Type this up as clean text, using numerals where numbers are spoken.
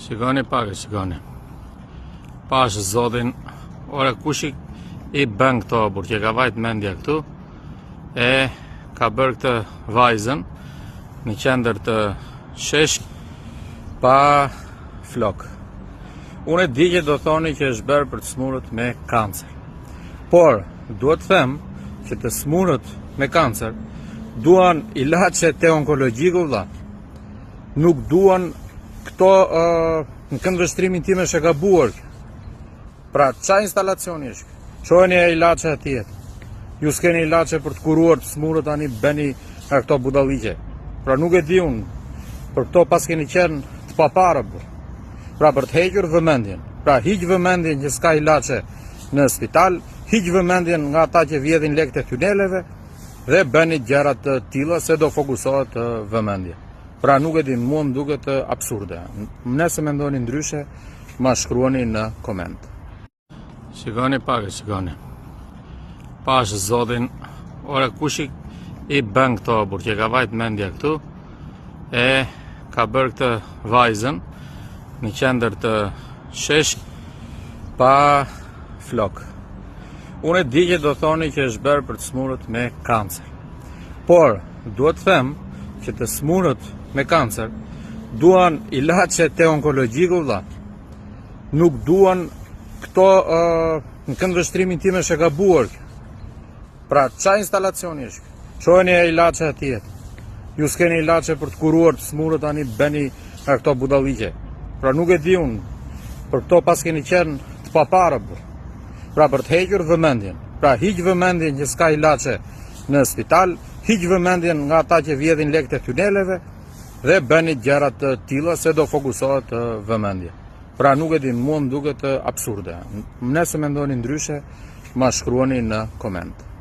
Shikoni pak, shikoni. Pash zotin, ora kush i bën këto burr që ka vajt mendja këtu, e ka bërë këtë vajzën në qendër të shesh pa flok. Unë e di që do thoni që është bërë për të smurët me kancer. Por, duhet të them që të smurët me kancer duan ilaçe te onkologjikë vëlla. Nuk duan këto në këndvështrimin tim është e gabuar. Pra, qa instalacioni është? Shojeni e ilaçe atje. Ju s'keni ilaçe për të kuruar të smurët, tani bëni këto budalliqe. Pra nuk e di unë, për këto pas keni qenë të papara. Pra për të hequr vëmendjen. Pra hiq vëmendjen që s'ka ilaçe në spital, hiq vëmendjen nga ata që vjedhin lekët e thyneleve dhe bëni gjëra të tilla se do fokusohet vëmendja. Pra nuk e di, mua më duket absurde. Nëse mendoni ndryshe, ma shkruani në koment. Shikoni pak, shikoni. Pash zotin, ora kush i bën këto burr që ka vajt mendja këtu, e ka bërë këtë vajzën në qendër të shesh pa flok. Unë e di që do thoni që është bërë për të smurët me kancer. Por, duhet të them që të smurët me kancer duan ilaçe te onkologjikë vëlla. Nuk duan këto në këndvështrimin tim është e gabuar. Pra, qa instalacioni është? Shojeni e ilaçe atje. Ju s'keni ilaçe për të kuruar të smurët, tani bëni këto budalliqe. Pra nuk e di unë, për këto pas keni qenë të papara. Pra për të hequr vëmendjen. Pra hiq vëmendjen që s'ka ilaçe në spital, hiq vëmendjen nga ata që vjedhin lekët e thyneleve dhe bëni gjëra të tilla se do fokusohet vëmendja. Pra nuk e di, mua më duket absurde. Nëse mendoni ndryshe, ma shkruani në koment.